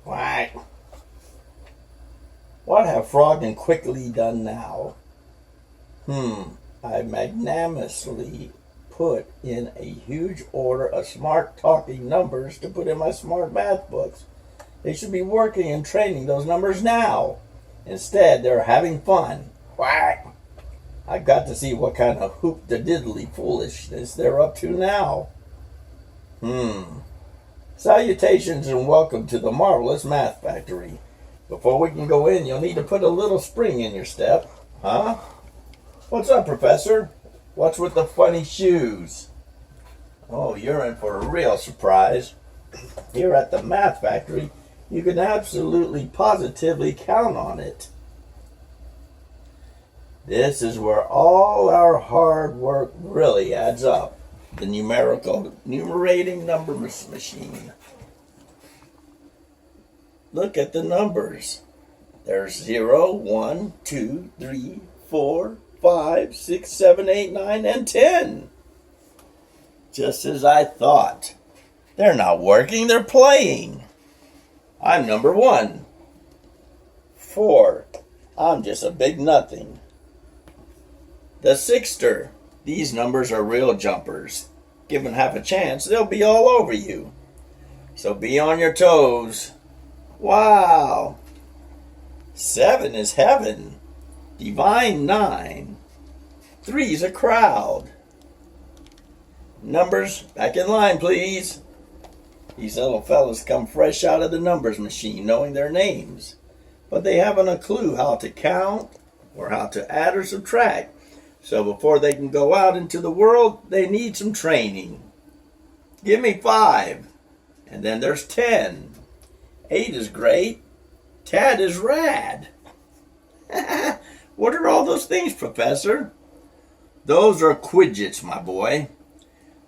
Quack. What have Frog and Quickly done now? I magnanimously put in a huge order of smart talking numbers to put in my smart math books. They should be working and training those numbers now. Instead, they're having fun. Quack. I've got to see what kind of hoop-de-diddly foolishness they're up to now. Salutations and welcome to the marvelous Math Factory. Before we can go in, you'll need to put a little spring in your step. Huh? What's up, Professor? What's with the funny shoes? Oh, you're in for a real surprise. Here at the Math Factory, you can absolutely positively count on it. This is where all our hard work really adds up. The numerating number machine. Look at the numbers. There's 0, 1, 2, 3, 4, 5, 6, 7, 8, 9, and 10. Just as I thought. They're not working, they're playing. I'm number 1. 4. I'm just a big nothing. The sixter. These numbers are real jumpers. Given half a chance, they'll be all over you. So be on your toes. Wow. 7 is heaven. Divine 9. 3's a crowd. Numbers, back in line, please. These little fellas come fresh out of the numbers machine knowing their names. But they haven't a clue how to count or how to add or subtract. So before they can go out into the world, they need some training. Give me 5. And then there's 10. 8 is great. Tad is rad. What are all those things, Professor? Those are quidgets, my boy.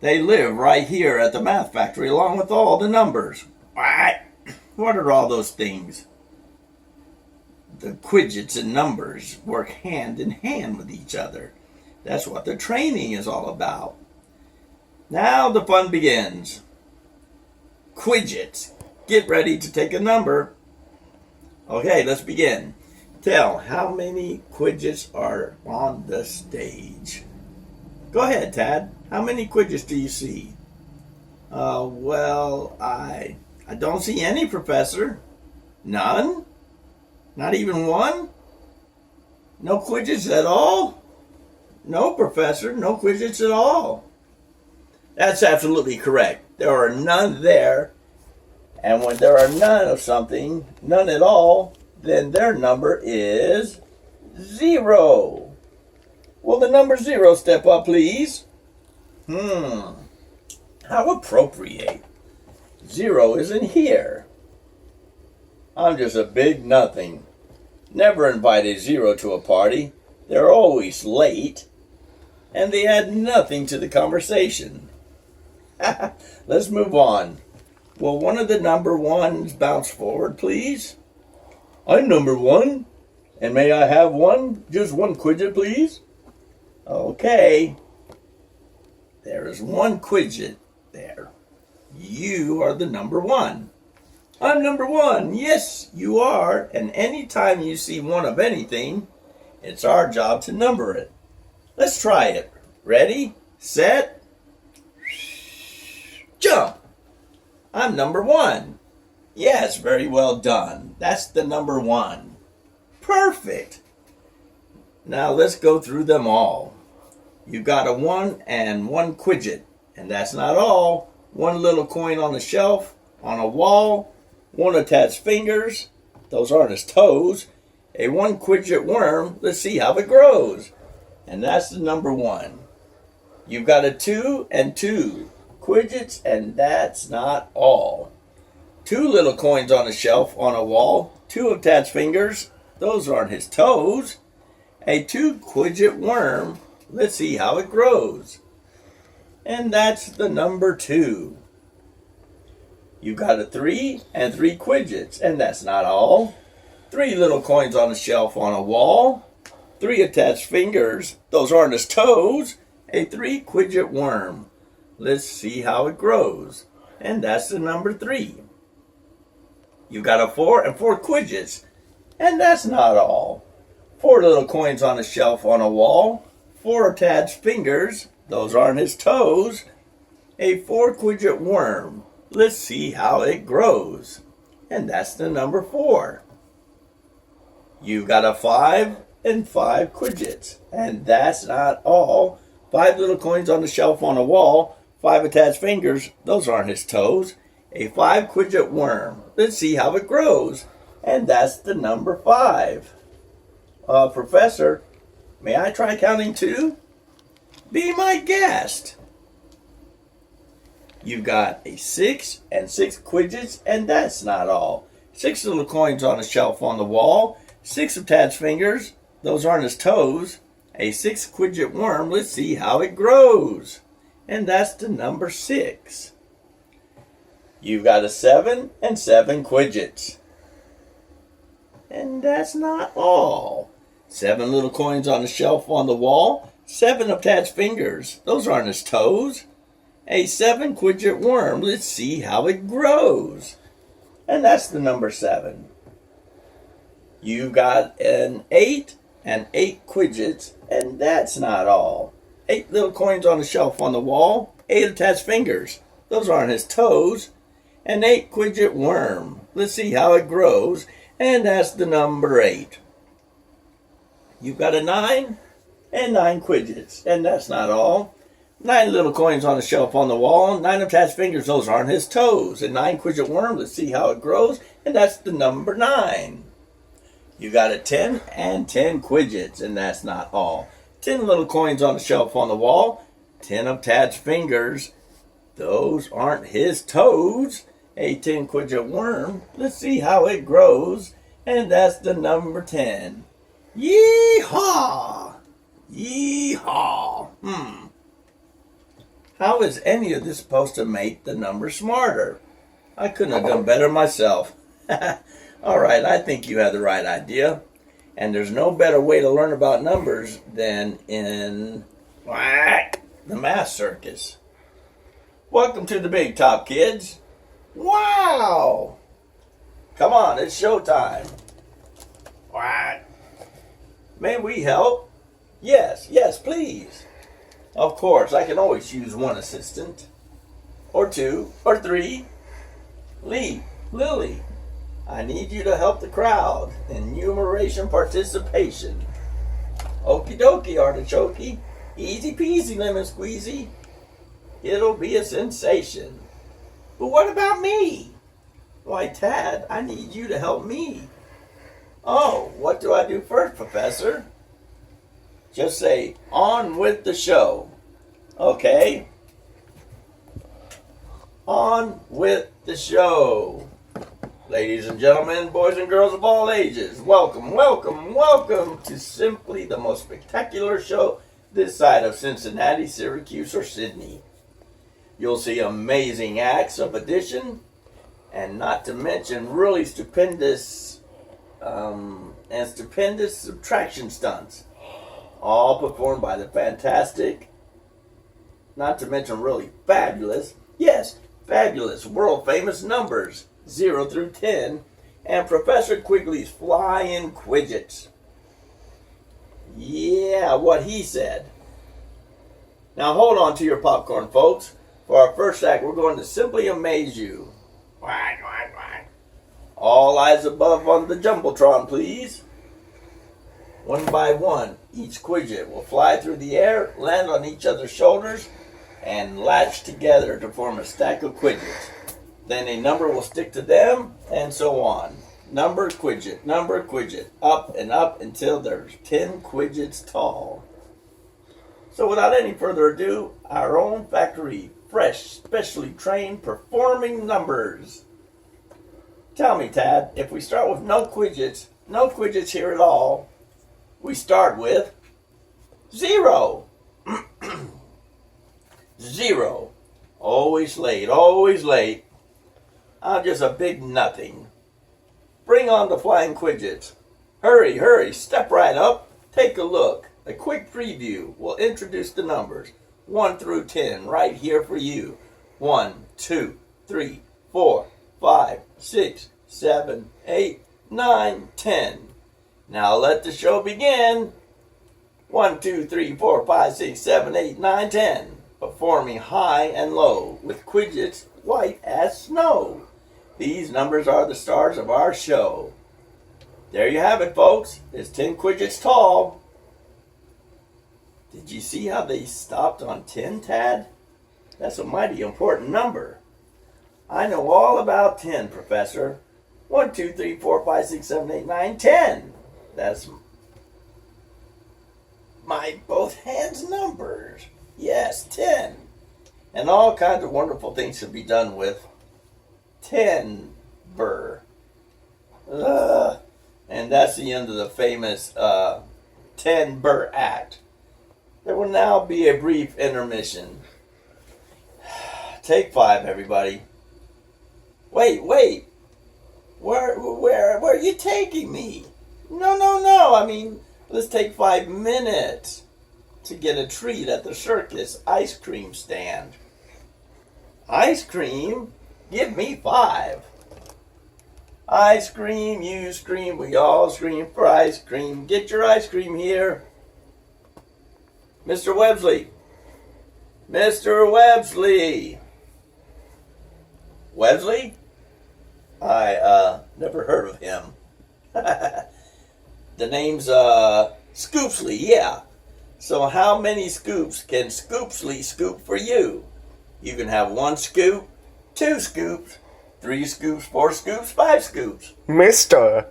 They live right here at the Math Factory along with all the numbers. What are all those things? The quidgets and numbers work hand in hand with each other. That's what the training is all about. Now the fun begins. Quidgets, get ready to take a number. Okay, let's begin. Tell how many quidgets are on the stage. Go ahead, Tad. How many quidgets do you see? Well, I don't see any, Professor. None? Not even one? No quidgets at all? No, Professor, no quidgets at all. That's absolutely correct. There are none there. And when there are none of something, none at all, then their number is 0. Will the number 0 step up, please? How appropriate. 0 isn't here. I'm just a big nothing. Never invited 0 to a party. They're always late. And they add nothing to the conversation. Let's move on. Will one of the number 1s bounce forward, please? I'm number 1. And may I have just one quidget, please? Okay. There is one quidget there. You are the number 1. I'm number 1. Yes, you are. And anytime you see one of anything, it's our job to number it. Let's try it. Ready, set, jump. I'm number 1. Yes, very well done. That's the number 1. Perfect. Now let's go through them all. You got a 1 and 1 quidget. And that's not all. 1 little coin on the shelf, on a wall, 1 of Tad's fingers. Those aren't his toes. A 1 quidget worm. Let's see how it grows. And that's the number 1. You've got a 2 and 2 quidgets, and that's not all. 2 little coins on a shelf on a wall, 2 of Tad's fingers. Those aren't his toes. A 2 quidget worm. Let's see how it grows. And that's the number 2. You've got a 3 and 3 quidgets, and that's not all. 3 little coins on a shelf on a wall, 3 attached fingers. Those aren't his toes. A 3 quidget worm. Let's see how it grows. And that's the number 3. You got a 4 and 4 quidgets. And that's not all. 4 little coins on a shelf on a wall. 4 of Tad's fingers. Those aren't his toes. A 4 quidget worm. Let's see how it grows. And that's the number 4. You got a 5 and 5 quidgets. And that's not all. 5 little coins on the shelf on a wall. 5 of Tad's fingers. Those aren't his toes. A 5 quidget worm. Let's see how it grows. And that's the number 5. Professor, may I try counting too? Be my guest. You've got a 6 and 6 quidgets, and that's not all. 6 little coins on a shelf on the wall. 6 of Tad's fingers. Those aren't his toes. A 6 quidget worm. Let's see how it grows. And that's the number 6. You've got a 7 and 7 quidgets. And that's not all. 7 little coins on a shelf on the wall. 7 of Tad's fingers. Those aren't his toes. A 7 quidget worm. Let's see how it grows. And that's the number 7. You've got an 8 and 8 quidgets. And that's not all. 8 little coins on a shelf on the wall. 8 of Tad's fingers. Those aren't his toes. An 8 quidget worm. Let's see how it grows. And that's the number 8. You've got a 9 and 9 quidgets. And that's not all. 9 little coins on a shelf on the wall. 9 of Tad's fingers. Those aren't his toes. A 9 quidget worm. Let's see how it grows. And that's the number 9. You got a 10 and 10 quidgets. And that's not all. 10 little coins on a shelf on the wall. 10 of Tad's fingers. Those aren't his toes. A 10 quidget worm. Let's see how it grows. And that's the number 10. Yee-haw! Yee-haw! How is any of this supposed to make the number smarter? I couldn't have done better myself. Alright, I think you have the right idea. And there's no better way to learn about numbers than in the math circus. Welcome to the Big Top, kids. Wow! Come on, it's showtime. What? May we help? Yes, please. Of course, I can always use one assistant. Or 2, or 3. Lily, I need you to help the crowd in numeration participation. Okie dokie, artichoke. Easy peasy, lemon squeezy. It'll be a sensation. But what about me? Why, Tad, I need you to help me. Oh, what do I do first, Professor? Just say, on with the show. Okay? On with the show. Ladies and gentlemen, boys and girls of all ages, welcome to simply the most spectacular show this side of Cincinnati, Syracuse, or Sydney. You'll see amazing acts of addition, and not to mention really stupendous subtraction stunts, all performed by the fantastic, not to mention really fabulous, world famous numbers 0 through 10, and Professor Quigley's flying quidgets. Yeah, what he said. Now hold on to your popcorn, folks. For our first act, we're going to simply amaze you. All eyes above on the Jumbotron, please. One by one, each quidget will fly through the air, land on each other's shoulders, and latch together to form a stack of quidgets. Then a number will stick to them, and so on. Number quidget, up and up until there's 10 quidgets tall. So without any further ado, our own factory, fresh, specially trained, performing numbers. Tell me, Tad, if we start with no quidgets here at all, we start with 0. 0. Always late. I'm just a big nothing. Bring on the flying quidgets. Hurry, step right up. Take a look. A quick preview will introduce the numbers 1 through 10 right here for you. 1, 2, 3, 4, 5, 6, 7, 8, 9, 10. Now let the show begin. 1, 2, 3, 4, 5, 6, 7, 8, 9, 10. Performing high and low with quidgets white as snow. These numbers are the stars of our show. There you have it, folks. It's 10 quidgets tall. Did you see how they stopped on 10, Tad? That's a mighty important number. I know all about 10, Professor. 1, 2, 3, 4, 5, 6, 7, 8, 9, 10. That's my both hands numbers. Yes, 10. And all kinds of wonderful things should be done with 10 burr. And that's the end of the famous 10 burr act. There will now be a brief intermission. Take 5, everybody. Wait. Where are you taking me? No. I mean, let's take 5 minutes to get a treat at the Circus ice cream stand. Ice cream? Give me 5. I scream, you scream, we all scream for ice cream. Get your ice cream here. Mr. Websley. Mr. Websley. Websley? I never heard of him. The name's Scoopsley, yeah. So how many scoops can Scoopsley scoop for you? You can have 1 scoop, 2 scoops, 3 scoops, 4 scoops, 5 scoops. Mister.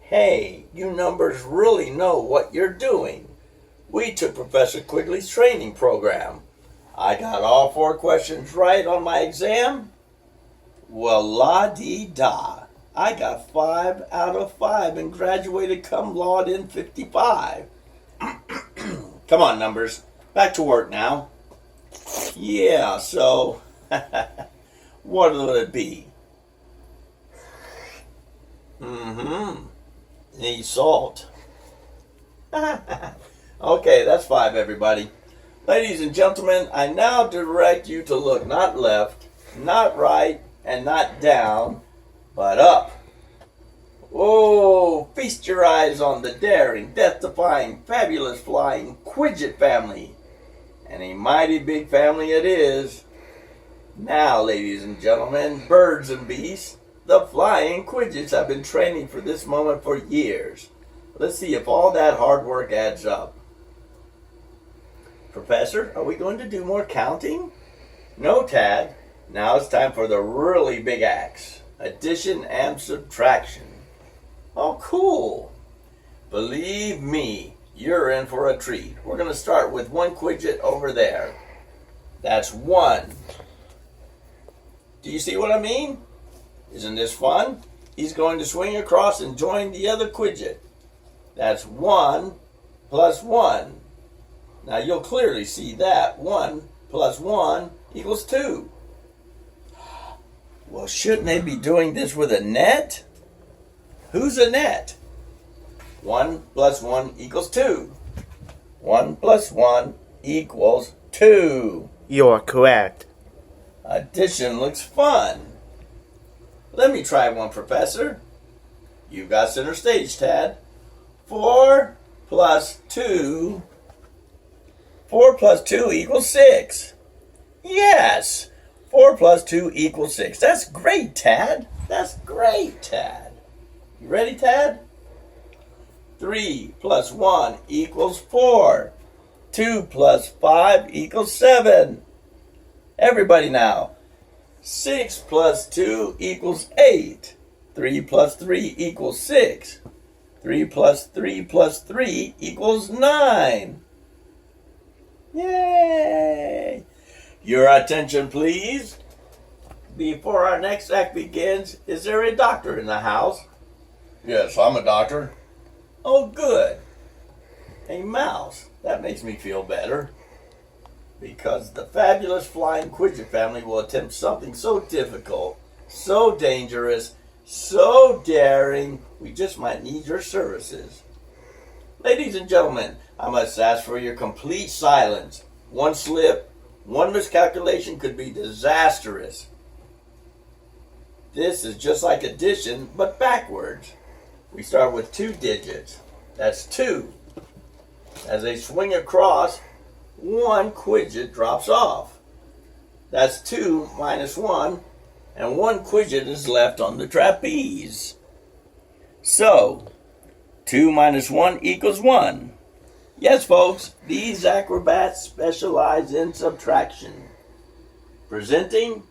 Hey, you numbers really know what you're doing. We took Professor Quigley's training program. I got all 4 questions right on my exam. Well, la-dee-da. I got 5 out of 5 and graduated cum laude in 55. Come on, numbers. Back to work now. Yeah, so what will it be? Need salt. Okay, that's 5, everybody. Ladies and gentlemen, I now direct you to look not left, not right, and not down, but up. Oh, feast your eyes on the daring, death-defying, fabulous flying Quidget family. And a mighty big family it is. Now, ladies and gentlemen, birds and beasts, the flying Quidgets have been training for this moment for years. Let's see if all that hard work adds up. Professor, are we going to do more counting? No, Tad. Now it's time for the really big acts. Addition and subtraction. Oh, cool. Believe me, you're in for a treat. We're going to start with 1 quidget over there. That's 1. Do you see what I mean? Isn't this fun? He's going to swing across and join the other quidget. That's 1 plus 1. Now you'll clearly see that 1 plus 1 equals 2. Well, shouldn't they be doing this with a net? Who's a net? 1 plus 1 equals 2. 1 plus 1 equals 2. You're correct. Addition looks fun. Let me try one, Professor. You got center stage, Tad. 4 plus 2. 4 plus 2 equals 6. Yes! 4 plus 2 equals 6. That's great, Tad. That's great, Tad. You ready, Tad? 3 plus 1 equals 4. 2 plus 5 equals 7. Everybody now. 6 plus 2 equals 8. 3 plus 3 equals 6. 3 plus 3 plus 3 equals 9. Yay! Your attention, please. Before our next act begins, is there a doctor in the house? Yes, I'm a doctor. Oh, good. A mouse. That makes me feel better. Because the fabulous flying Quidget family will attempt something so difficult, so dangerous, so daring, we just might need your services. Ladies and gentlemen, I must ask for your complete silence. One slip, one miscalculation could be disastrous. This is just like addition, but backwards. We start with 2 digits. That's 2. As they swing across, 1 quidget drops off. That's 2 minus 1, and 1 quidget is left on the trapeze. So, 2 minus 1 equals 1. Yes, folks, these acrobats specialize in subtraction. Presenting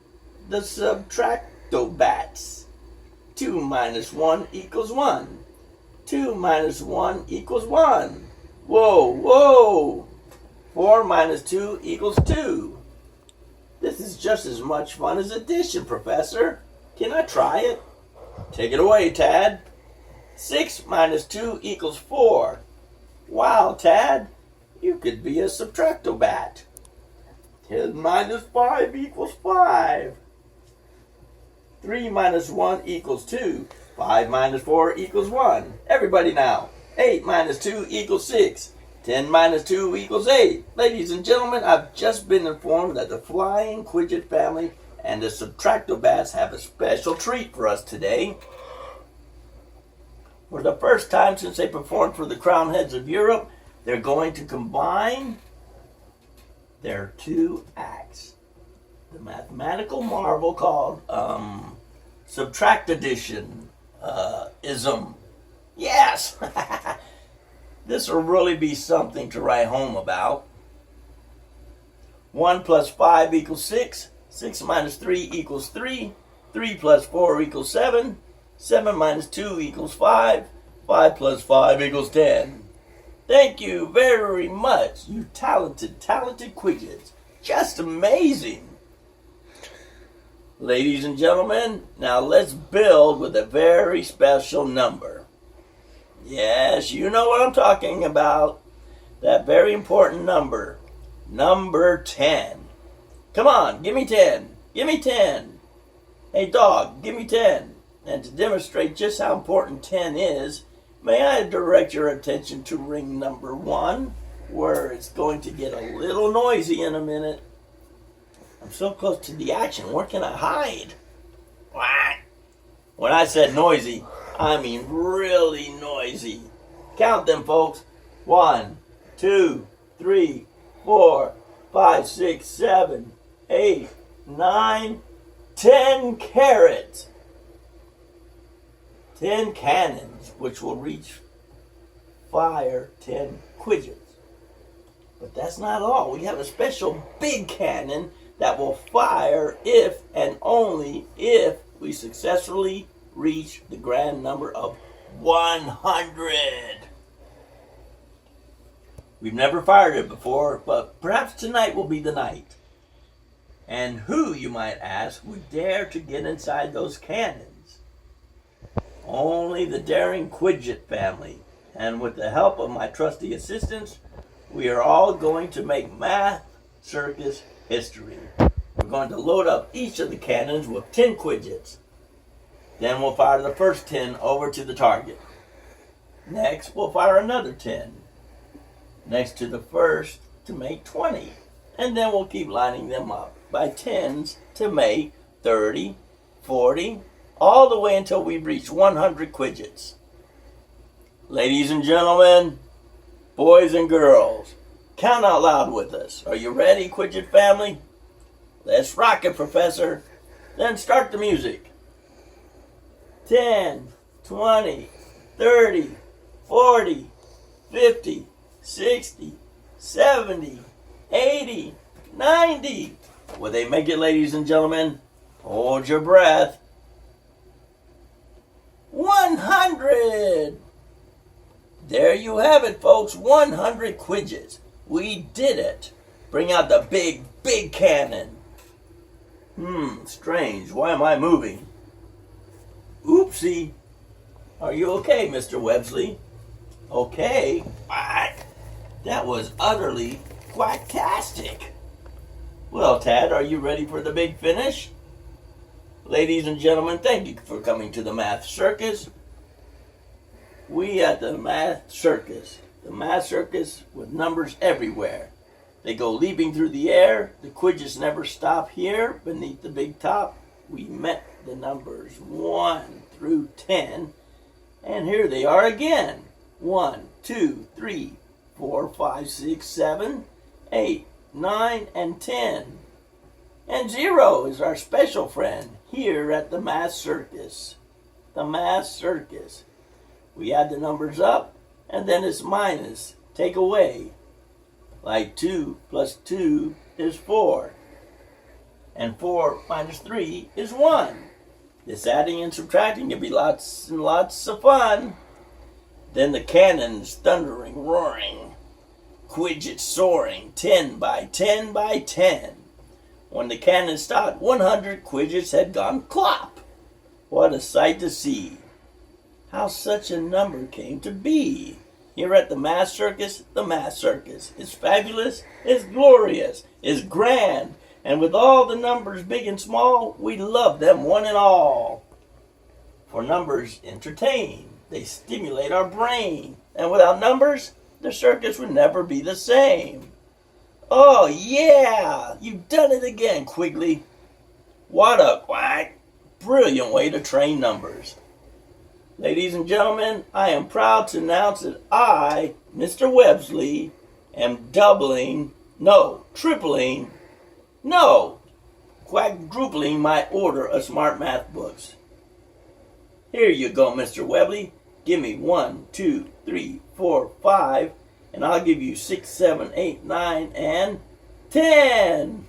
the subtractobats. 2 minus 1 equals 1. 2 minus 1 equals 1. Whoa, whoa! 4 minus 2 equals 2. This is just as much fun as addition, Professor. Can I try it? Take it away, Tad. 6 minus 2 equals 4. Wow, Tad, you could be a subtractobat. 10 minus 5 equals 5. 3 minus 1 equals 2. 5 minus 4 equals 1. Everybody now. 8 minus 2 equals 6. 10 minus 2 equals 8. Ladies and gentlemen, I've just been informed that the flying Quidget family and the subtractobats have a special treat for us today. For the first time since they performed for the Crown Heads of Europe, they're going to combine their 2 acts. The mathematical marvel called subtract-addition ism. Yes! This will really be something to write home about. 1 plus 5 equals 6. 6 minus 3 equals 3. 3 plus 4 equals 7. 7 minus 2 equals 5. 5 plus 5 equals 10. Thank you very much, you talented Quidgets. Just amazing. Ladies and gentlemen, now let's build with a very special number. Yes, you know what I'm talking about. That very important number. Number 10. Come on, give me 10. Give me 10. Hey dog, give me 10. And to demonstrate just how important 10 is, may I direct your attention to ring number 1, where it's going to get a little noisy in a minute. I'm so close to the action, where can I hide? What? When I said noisy, I mean really noisy. Count them, folks. 1, 2, 3, 4, 5, 6, 7, 8, 9, 10 carrots. 10 cannons, which will fire 10 Quidgets. But that's not all. We have a special big cannon that will fire if and only if we successfully reach the grand number of 100. We've never fired it before, but perhaps tonight will be the night. And who, you might ask, would dare to get inside those cannons? Only the daring Quidget family, and with the help of my trusty assistants, we are all going to make Math Circus history. We're going to load up each of the cannons with 10 Quidgets. Then we'll fire the first 10 over to the target. Next, we'll fire another 10 next to the first to make 20. And then we'll keep lining them up by 10s to make 30, 40, all the way until we reach 100 Quidgets. Ladies and gentlemen, boys and girls, count out loud with us. Are you ready, Quidget family? Let's rock it, Professor. Then start the music. 10, 20, 30, 40, 50, 60, 70, 80, 90. Will they make it, ladies and gentlemen? Hold your breath. 100! There you have it, folks. 100 Quidgets. We did it. Bring out the big cannon. Strange. Why am I moving? Oopsie. Are you okay, Mr. Websley? Okay. What? That was utterly quacktastic. Well, Tad, are you ready for the big finish? Ladies and gentlemen, thank you for coming to the Math Circus. We at the Math Circus with numbers everywhere. They go leaping through the air. The Quidgets never stop here beneath the big top. We met the numbers 1 through 10, and here they are again. 1, 2, 3, 4, 5, 6, 7, 8, 9, and 10. And 0 is our special friend here at the Math Circus. The Math Circus. We add the numbers up, and then it's minus, take away. Like 2 plus 2 is 4. And 4 minus 3 is 1. This adding and subtracting can be lots and lots of fun. Then the cannons thundering, roaring, Quidgets soaring, 10 by 10 by 10. When the cannon stopped, 100 Quidgets had gone clop. What a sight to see. How such a number came to be. Here at the Math Circus is fabulous, is glorious, is grand, and with all the numbers big and small, we love them one and all. For numbers entertain, they stimulate our brain, and without numbers, the circus would never be the same. Oh yeah, you've done it again, Quigley. What a quack, brilliant way to train numbers. Ladies and gentlemen, I am proud to announce that I, Mr. Websley, am quadrupling my order of smart math books. Here you go, Mr. Webley. Give me 1, 2, 3, 4, 5, and I'll give you 6, 7, 8, 9, and 10.